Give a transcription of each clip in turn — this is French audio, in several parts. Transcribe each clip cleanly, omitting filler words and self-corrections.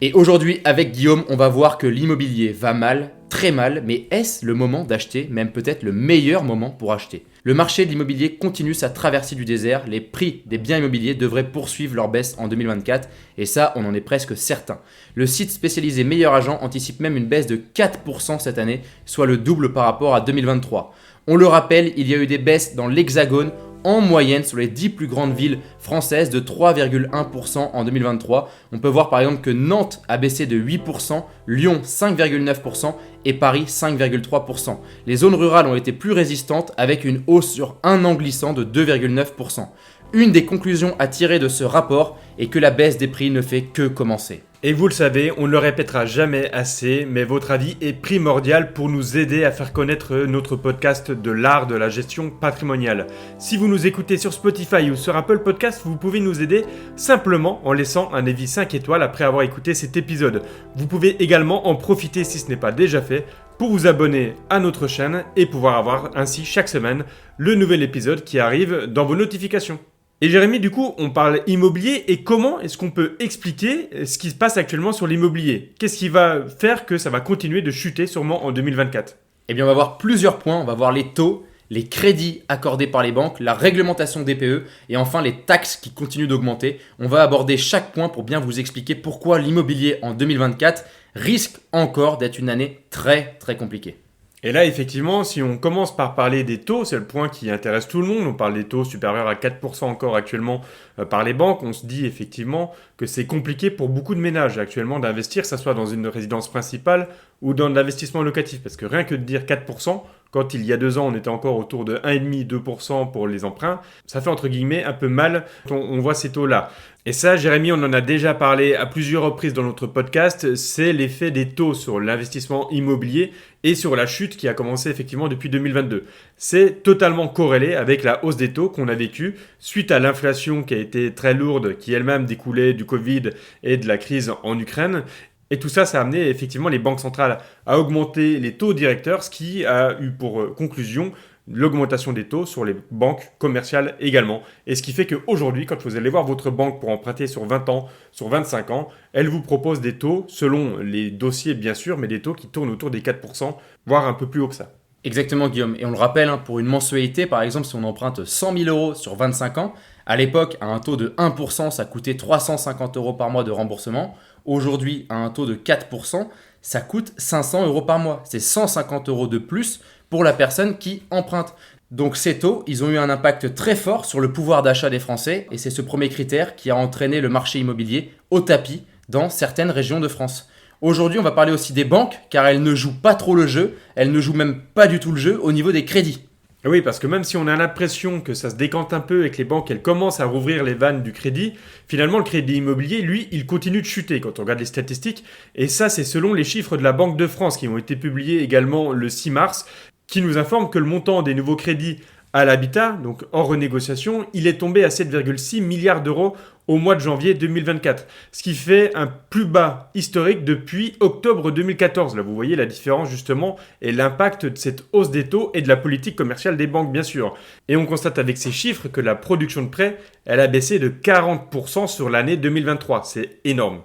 Et aujourd'hui, avec Guillaume, on va voir que l'immobilier va mal, très mal, mais est-ce le moment d'acheter, même peut-être le meilleur moment pour acheter? Le marché de l'immobilier continue sa traversée du désert, les prix des biens immobiliers devraient poursuivre leur baisse en 2024, et ça, on en est presque certain. Le site spécialisé Meilleur Agent anticipe même une baisse de 4% cette année, soit le double par rapport à 2023. On le rappelle, il y a eu des baisses dans l'Hexagone, en moyenne sur les 10 plus grandes villes françaises de 3,1% en 2023. On peut voir par exemple que Nantes a baissé de 8%, Lyon 5,9% et Paris 5,3%. Les zones rurales ont été plus résistantes avec une hausse sur un an glissant de 2,9%. Une des conclusions à tirer de ce rapport est que la baisse des prix ne fait que commencer. Et vous le savez, on ne le répétera jamais assez, mais votre avis est primordial pour nous aider à faire connaître notre podcast de l'art de la gestion patrimoniale. Si vous nous écoutez sur Spotify ou sur Apple Podcast, vous pouvez nous aider simplement en laissant un avis 5 étoiles après avoir écouté cet épisode. Vous pouvez également en profiter si ce n'est pas déjà fait pour vous abonner à notre chaîne et pouvoir avoir ainsi chaque semaine le nouvel épisode qui arrive dans vos notifications. Et Jérémy, du coup, on parle immobilier et comment est-ce qu'on peut expliquer ce qui se passe actuellement sur l'immobilier? Qu'est-ce qui va faire que ça va continuer de chuter sûrement en 2024? Eh bien, on va voir plusieurs points. On va voir les taux, les crédits accordés par les banques, la réglementation DPE et enfin les taxes qui continuent d'augmenter. On va aborder chaque point pour bien vous expliquer pourquoi l'immobilier en 2024 risque encore d'être une année très très compliquée. Et là, effectivement, si on commence par parler des taux, c'est le point qui intéresse tout le monde. On parle des taux supérieurs à 4% encore actuellement par les banques. On se dit effectivement que c'est compliqué pour beaucoup de ménages actuellement d'investir, que ce soit dans une résidence principale ou dans de l'investissement locatif. Parce que rien que de dire 4%, quand il y a 2 ans, on était encore autour de 1,5-2% pour les emprunts, ça fait entre guillemets un peu mal quand on voit ces taux-là. Et ça, Jérémy, on en a déjà parlé à plusieurs reprises dans notre podcast, c'est l'effet des taux sur l'investissement immobilier et sur la chute qui a commencé effectivement depuis 2022. C'est totalement corrélé avec la hausse des taux qu'on a vécue suite à l'inflation qui a été très lourde, qui elle-même découlait du Covid et de la crise en Ukraine. Et tout ça, ça a amené effectivement les banques centrales à augmenter les taux directeurs, ce qui a eu pour conclusion l'augmentation des taux sur les banques commerciales également. Et ce qui fait qu'aujourd'hui, quand vous allez voir votre banque pour emprunter sur 20 ans, sur 25 ans, elle vous propose des taux, selon les dossiers bien sûr, mais des taux qui tournent autour des 4%, voire un peu plus haut que ça. Exactement Guillaume, et on le rappelle, pour une mensualité, par exemple si on emprunte 100 000 euros sur 25 ans, à l'époque à un taux de 1%, ça coûtait 350 euros par mois de remboursement. Aujourd'hui, à un taux de 4%, ça coûte 500 euros par mois. C'est 150 euros de plus pour la personne qui emprunte. Donc ces taux, ils ont eu un impact très fort sur le pouvoir d'achat des Français et c'est ce premier critère qui a entraîné le marché immobilier au tapis dans certaines régions de France. Aujourd'hui, on va parler aussi des banques car elles ne jouent pas trop le jeu, elles ne jouent même pas du tout le jeu au niveau des crédits. Oui, parce que même si on a l'impression que ça se décante un peu et que les banques elles commencent à rouvrir les vannes du crédit, finalement le crédit immobilier, lui, il continue de chuter quand on regarde les statistiques. Et ça, c'est selon les chiffres de la Banque de France qui ont été publiés également le 6 mars, qui nous informe que le montant des nouveaux crédits à l'habitat, donc hors renégociation, il est tombé à 7,6 milliards d'euros au mois de janvier 2024, ce qui fait un plus bas historique depuis octobre 2014. Là, vous voyez la différence justement et l'impact de cette hausse des taux et de la politique commerciale des banques, bien sûr. Et on constate avec ces chiffres que la production de prêts, elle a baissé de 40% sur l'année 2023. C'est énorme.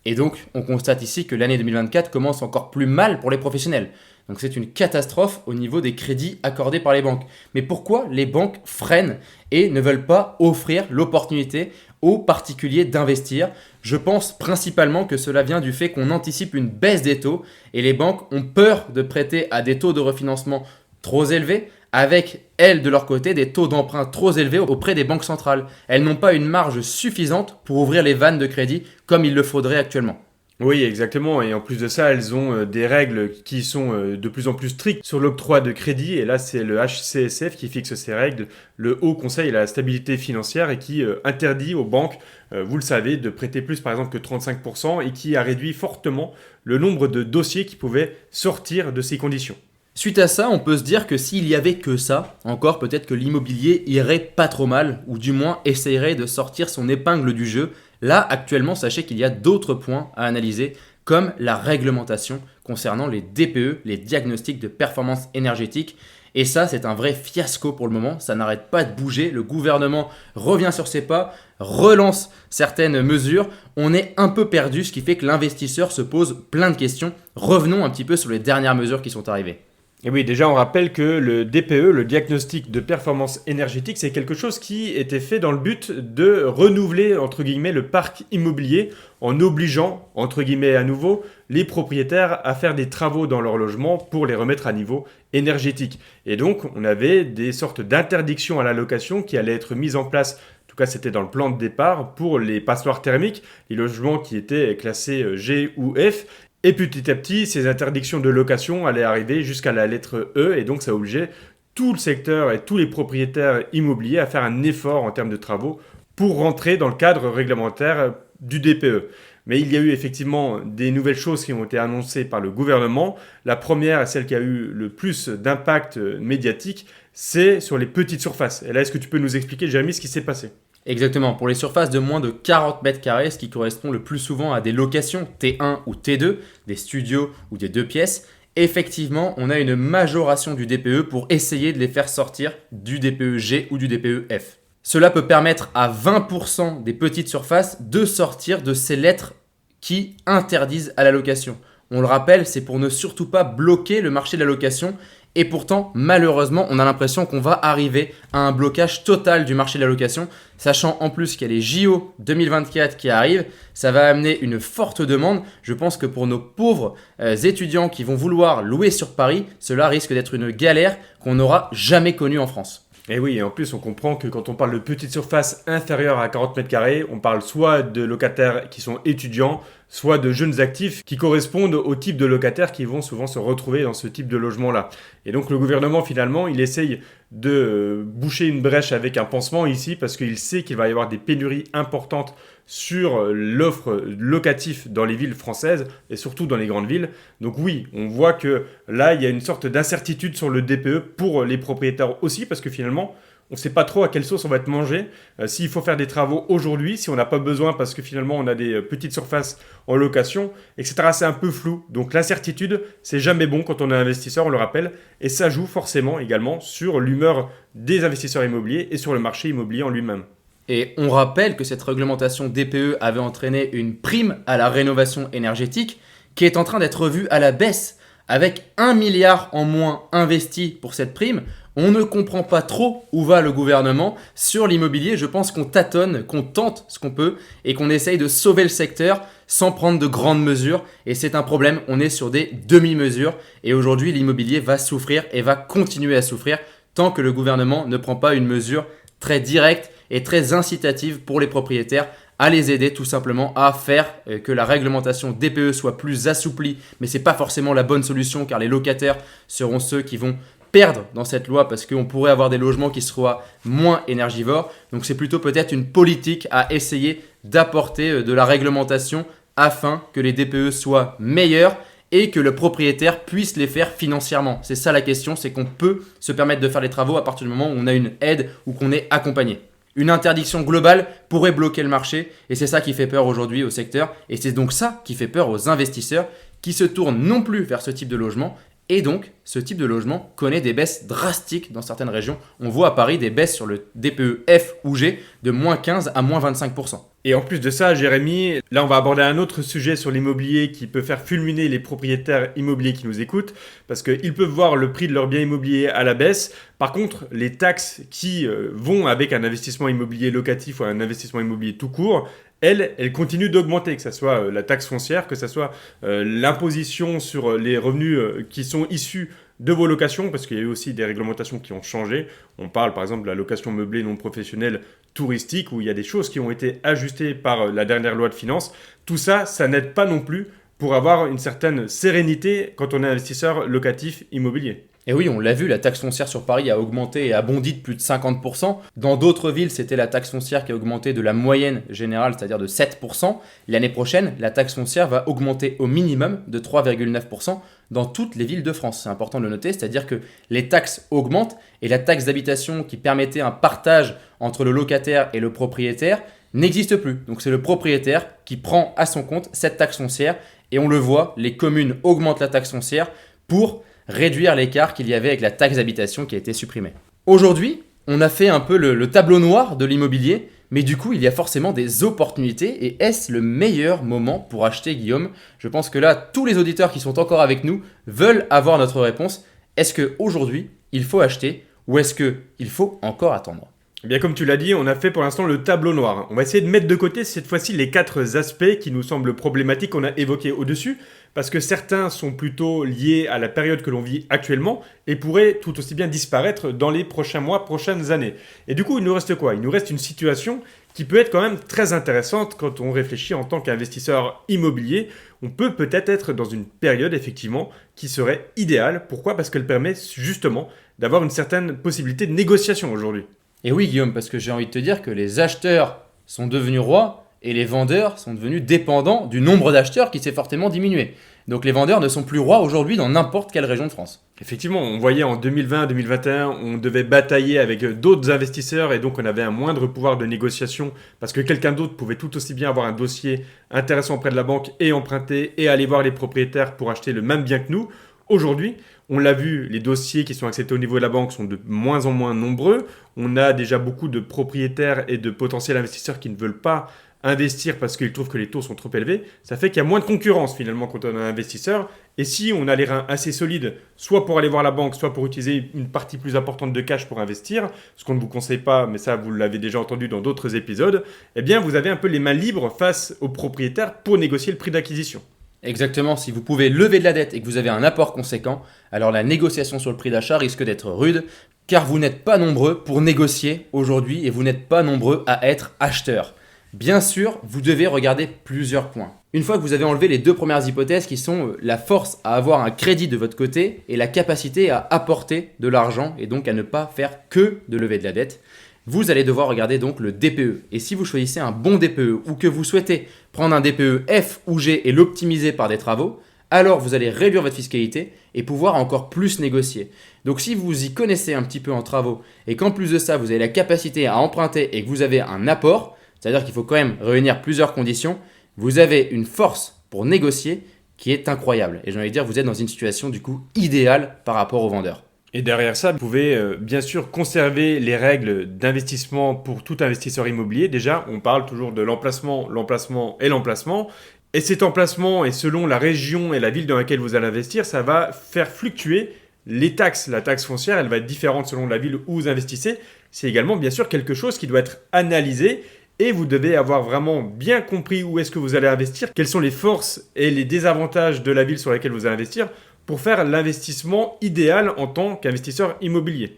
Et donc, on constate ici que l'année 2024 commence encore plus mal pour les professionnels. Donc c'est une catastrophe au niveau des crédits accordés par les banques. Mais pourquoi les banques freinent et ne veulent pas offrir l'opportunité aux particuliers d'investir? Je pense principalement que cela vient du fait qu'on anticipe une baisse des taux et les banques ont peur de prêter à des taux de refinancement trop élevés avec, elles, de leur côté, des taux d'emprunt trop élevés auprès des banques centrales. Elles n'ont pas une marge suffisante pour ouvrir les vannes de crédit comme il le faudrait actuellement. Oui, exactement. Et en plus de ça, elles ont des règles qui sont de plus en plus strictes sur l'octroi de crédit. Et là, c'est le HCSF qui fixe ces règles, le Haut Conseil à la stabilité financière, et qui interdit aux banques, vous le savez, de prêter plus par exemple que 35% et qui a réduit fortement le nombre de dossiers qui pouvaient sortir de ces conditions. Suite à ça, on peut se dire que s'il y avait que ça, encore peut-être que l'immobilier irait pas trop mal, ou du moins essayerait de sortir son épingle du jeu. Là, actuellement, sachez qu'il y a d'autres points à analyser, comme la réglementation concernant les DPE, les diagnostics de performance énergétique. Et ça, c'est un vrai fiasco pour le moment, ça n'arrête pas de bouger, le gouvernement revient sur ses pas, relance certaines mesures, on est un peu perdu, ce qui fait que l'investisseur se pose plein de questions. Revenons un petit peu sur les dernières mesures qui sont arrivées. Et oui, déjà on rappelle que le DPE, le diagnostic de performance énergétique, c'est quelque chose qui était fait dans le but de renouveler, entre guillemets, le parc immobilier en obligeant, entre guillemets à nouveau, les propriétaires à faire des travaux dans leur logement pour les remettre à niveau énergétique. Et donc on avait des sortes d'interdictions à la location qui allaient être mises en place. En tout cas, c'était dans le plan de départ pour les passoires thermiques, les logements qui étaient classés G ou F. Et petit à petit, ces interdictions de location allaient arriver jusqu'à la lettre E, et donc ça obligeait tout le secteur et tous les propriétaires immobiliers à faire un effort en termes de travaux pour rentrer dans le cadre réglementaire du DPE. Mais il y a eu effectivement des nouvelles choses qui ont été annoncées par le gouvernement. La première, celle qui a eu le plus d'impact médiatique, c'est sur les petites surfaces. Et là, est-ce que tu peux nous expliquer, Jérémy, ce qui s'est passé ? Exactement, pour les surfaces de moins de 40 mètres carrés, ce qui correspond le plus souvent à des locations T1 ou T2, des studios ou des 2 pièces, effectivement, on a une majoration du DPE pour essayer de les faire sortir du DPE G ou du DPE F. Cela peut permettre à 20% des petites surfaces de sortir de ces lettres qui interdisent à la location. On le rappelle, c'est pour ne surtout pas bloquer le marché de la location. Et pourtant, malheureusement, on a l'impression qu'on va arriver à un blocage total du marché de la location, sachant en plus qu'il y a les JO 2024 qui arrivent. Ça va amener une forte demande. Je pense que pour nos pauvres étudiants qui vont vouloir louer sur Paris, cela risque d'être une galère qu'on n'aura jamais connue en France. Et oui, et en plus, on comprend que quand on parle de petites surfaces inférieures à 40 mètres carrés, on parle soit de locataires qui sont étudiants, soit de jeunes actifs qui correspondent au type de locataires qui vont souvent se retrouver dans ce type de logement-là. Et donc le gouvernement, finalement, il essaye de boucher une brèche avec un pansement ici parce qu'il sait qu'il va y avoir des pénuries importantes sur l'offre locative dans les villes françaises et surtout dans les grandes villes. Donc oui, on voit que là, il y a une sorte d'incertitude sur le DPE pour les propriétaires aussi parce que finalement, on ne sait pas trop à quelle sauce on va être mangé. S'il faut faire des travaux aujourd'hui, si on n'a pas besoin parce que finalement on a des petites surfaces en location, etc. C'est un peu flou. Donc l'incertitude, c'est jamais bon quand on est investisseur, on le rappelle. Et ça joue forcément également sur l'humeur des investisseurs immobiliers et sur le marché immobilier en lui-même. Et on rappelle que cette réglementation DPE avait entraîné une prime à la rénovation énergétique qui est en train d'être revue à la baisse. Avec 1 milliard en moins investi pour cette prime, on ne comprend pas trop où va le gouvernement sur l'immobilier. Je pense qu'on tâtonne, qu'on tente ce qu'on peut et qu'on essaye de sauver le secteur sans prendre de grandes mesures. Et c'est un problème, on est sur des demi-mesures. Et aujourd'hui, l'immobilier va souffrir et va continuer à souffrir tant que le gouvernement ne prend pas une mesure très directe et très incitative pour les propriétaires à les aider tout simplement à faire que la réglementation DPE soit plus assouplie. Mais ce n'est pas forcément la bonne solution car les locataires seront ceux qui vont perdre dans cette loi parce qu'on pourrait avoir des logements qui soient moins énergivores. Donc c'est plutôt peut-être une politique à essayer d'apporter de la réglementation afin que les DPE soient meilleurs et que le propriétaire puisse les faire financièrement. C'est ça la question, c'est qu'on peut se permettre de faire les travaux à partir du moment où on a une aide ou qu'on est accompagné. Une interdiction globale pourrait bloquer le marché et c'est ça qui fait peur aujourd'hui au secteur et c'est donc ça qui fait peur aux investisseurs qui se tournent non plus vers ce type de logement et donc ce type de logement connaît des baisses drastiques dans certaines régions. On voit à Paris des baisses sur le DPE F ou G de moins 15 à moins 25%. Et en plus de ça, Jérémy, là on va aborder un autre sujet sur l'immobilier qui peut faire fulminer les propriétaires immobiliers qui nous écoutent parce qu'ils peuvent voir le prix de leur bien immobilier à la baisse. Par contre, les taxes qui vont avec un investissement immobilier locatif ou un investissement immobilier tout court, elles continuent d'augmenter, que ce soit la taxe foncière, que ce soit l'imposition sur les revenus qui sont issus de vos locations, parce qu'il y a eu aussi des réglementations qui ont changé. On parle par exemple de la location meublée non professionnelle touristique, où il y a des choses qui ont été ajustées par la dernière loi de finances. Tout ça, ça n'aide pas non plus pour avoir une certaine sérénité quand on est investisseur locatif immobilier. Et oui, on l'a vu, la taxe foncière sur Paris a augmenté et a bondi de plus de 50%. Dans d'autres villes, c'était la taxe foncière qui a augmenté de la moyenne générale, c'est-à-dire de 7%. L'année prochaine, la taxe foncière va augmenter au minimum de 3,9% dans toutes les villes de France. C'est important de le noter, c'est-à-dire que les taxes augmentent et la taxe d'habitation qui permettait un partage entre le locataire et le propriétaire n'existe plus. Donc c'est le propriétaire qui prend à son compte cette taxe foncière et on le voit, les communes augmentent la taxe foncière pour réduire l'écart qu'il y avait avec la taxe d'habitation qui a été supprimée. Aujourd'hui, on a fait un peu le tableau noir de l'immobilier, mais du coup, il y a forcément des opportunités. Et est-ce le meilleur moment pour acheter, Guillaume ? Je pense que là, tous les auditeurs qui sont encore avec nous veulent avoir notre réponse. Est-ce qu'aujourd'hui, il faut acheter ou est-ce qu'il faut encore attendre ? Eh bien, comme tu l'as dit, on a fait pour l'instant le tableau noir. On va essayer de mettre de côté cette fois-ci les 4 aspects qui nous semblent problématiques qu'on a évoqués au-dessus, parce que certains sont plutôt liés à la période que l'on vit actuellement et pourraient tout aussi bien disparaître dans les prochains mois, prochaines années. Et du coup, il nous reste quoi ? Il nous reste une situation qui peut être quand même très intéressante quand on réfléchit en tant qu'investisseur immobilier. On peut peut-être être dans une période, effectivement, qui serait idéale. Pourquoi ? Parce qu'elle permet justement d'avoir une certaine possibilité de négociation aujourd'hui. Et oui, Guillaume, parce que j'ai envie de te dire que les acheteurs sont devenus rois et les vendeurs sont devenus dépendants du nombre d'acheteurs qui s'est fortement diminué. Donc les vendeurs ne sont plus rois aujourd'hui dans n'importe quelle région de France. Effectivement, on voyait en 2020-2021, on devait batailler avec d'autres investisseurs et donc on avait un moindre pouvoir de négociation parce que quelqu'un d'autre pouvait tout aussi bien avoir un dossier intéressant auprès de la banque et emprunter et aller voir les propriétaires pour acheter le même bien que nous. Aujourd'hui, on l'a vu, les dossiers qui sont acceptés au niveau de la banque sont de moins en moins nombreux. On a déjà beaucoup de propriétaires et de potentiels investisseurs qui ne veulent pas investir parce qu'ils trouvent que les taux sont trop élevés. Ça fait qu'il y a moins de concurrence finalement quand on est un investisseur. Et si on a les reins assez solides, soit pour aller voir la banque, soit pour utiliser une partie plus importante de cash pour investir, ce qu'on ne vous conseille pas, mais ça vous l'avez déjà entendu dans d'autres épisodes, eh bien vous avez un peu les mains libres face aux propriétaires pour négocier le prix d'acquisition. Exactement, si vous pouvez lever de la dette et que vous avez un apport conséquent, alors la négociation sur le prix d'achat risque d'être rude, car vous n'êtes pas nombreux pour négocier aujourd'hui et vous n'êtes pas nombreux à être acheteurs. Bien sûr, vous devez regarder plusieurs points. Une fois que vous avez enlevé les 2 premières hypothèses qui sont la force à avoir un crédit de votre côté et la capacité à apporter de l'argent et donc à ne pas faire que de lever de la dette, vous allez devoir regarder donc le DPE. Et si vous choisissez un bon DPE ou que vous souhaitez prendre un DPE F ou G et l'optimiser par des travaux, alors vous allez réduire votre fiscalité et pouvoir encore plus négocier. Donc si vous y connaissez un petit peu en travaux et qu'en plus de ça, vous avez la capacité à emprunter et que vous avez un apport, c'est-à-dire qu'il faut quand même réunir plusieurs conditions, vous avez une force pour négocier qui est incroyable. Et j'ai envie de dire, vous êtes dans une situation du coup idéale par rapport aux vendeurs. Et derrière ça, vous pouvez bien sûr conserver les règles d'investissement pour tout investisseur immobilier. Déjà, on parle toujours de l'emplacement, l'emplacement et l'emplacement. Et cet emplacement, et selon la région et la ville dans laquelle vous allez investir, ça va faire fluctuer les taxes. La taxe foncière, elle va être différente selon la ville où vous investissez. C'est également bien sûr quelque chose qui doit être analysé. Et vous devez avoir vraiment bien compris où est-ce que vous allez investir, quelles sont les forces et les désavantages de la ville sur laquelle vous allez investir pour faire l'investissement idéal en tant qu'investisseur immobilier.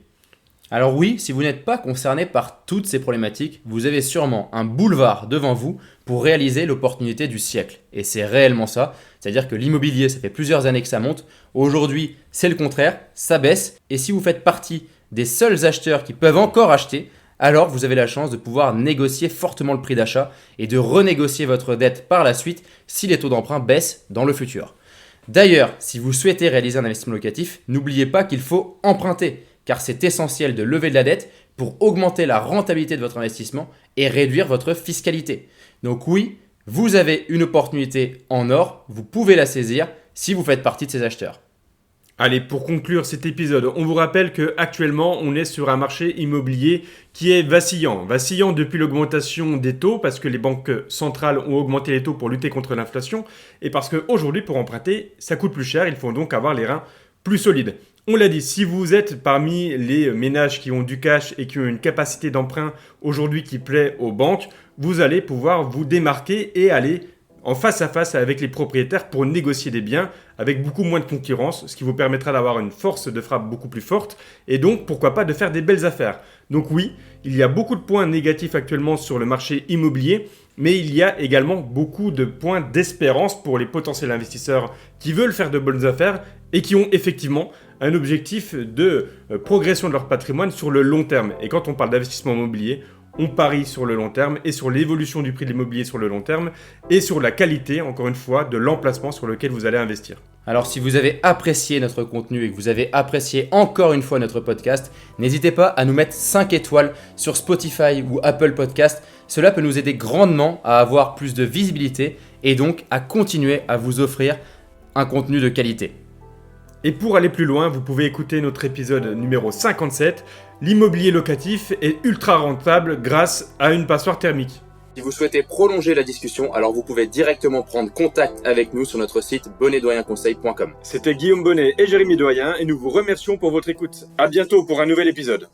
Alors oui, si vous n'êtes pas concerné par toutes ces problématiques, vous avez sûrement un boulevard devant vous pour réaliser l'opportunité du siècle. Et c'est réellement ça, c'est-à-dire que l'immobilier, ça fait plusieurs années que ça monte. Aujourd'hui, c'est le contraire, ça baisse. Et si vous faites partie des seuls acheteurs qui peuvent encore acheter, alors vous avez la chance de pouvoir négocier fortement le prix d'achat et de renégocier votre dette par la suite si les taux d'emprunt baissent dans le futur. D'ailleurs, si vous souhaitez réaliser un investissement locatif, n'oubliez pas qu'il faut emprunter, car c'est essentiel de lever de la dette pour augmenter la rentabilité de votre investissement et réduire votre fiscalité. Donc oui, vous avez une opportunité en or, vous pouvez la saisir si vous faites partie de ces acheteurs. Allez, pour conclure cet épisode, on vous rappelle qu'actuellement, on est sur un marché immobilier qui est vacillant. Vacillant depuis l'augmentation des taux, parce que les banques centrales ont augmenté les taux pour lutter contre l'inflation, et parce qu'aujourd'hui, pour emprunter, ça coûte plus cher, il faut donc avoir les reins plus solides. On l'a dit, si vous êtes parmi les ménages qui ont du cash et qui ont une capacité d'emprunt aujourd'hui qui plaît aux banques, vous allez pouvoir vous démarquer et aller en face à face avec les propriétaires pour négocier des biens avec beaucoup moins de concurrence, ce qui vous permettra d'avoir une force de frappe beaucoup plus forte et donc pourquoi pas de faire des belles affaires. Donc oui, il y a beaucoup de points négatifs actuellement sur le marché immobilier, mais il y a également beaucoup de points d'espérance pour les potentiels investisseurs qui veulent faire de bonnes affaires et qui ont effectivement un objectif de progression de leur patrimoine sur le long terme. Et quand on parle d'investissement immobilier, on parie sur le long terme et sur l'évolution du prix de l'immobilier sur le long terme et sur la qualité, encore une fois, de l'emplacement sur lequel vous allez investir. Alors si vous avez apprécié notre contenu et que vous avez apprécié encore une fois notre podcast, n'hésitez pas à nous mettre 5 étoiles sur Spotify ou Apple Podcast. Cela peut nous aider grandement à avoir plus de visibilité et donc à continuer à vous offrir un contenu de qualité. Et pour aller plus loin, vous pouvez écouter notre épisode numéro 57, l'immobilier locatif est ultra rentable grâce à une passoire thermique. Si vous souhaitez prolonger la discussion, alors vous pouvez directement prendre contact avec nous sur notre site bonnetdoyenconseil.com. C'était Guillaume Bonnet et Jérémy Doyen et nous vous remercions pour votre écoute. À bientôt pour un nouvel épisode.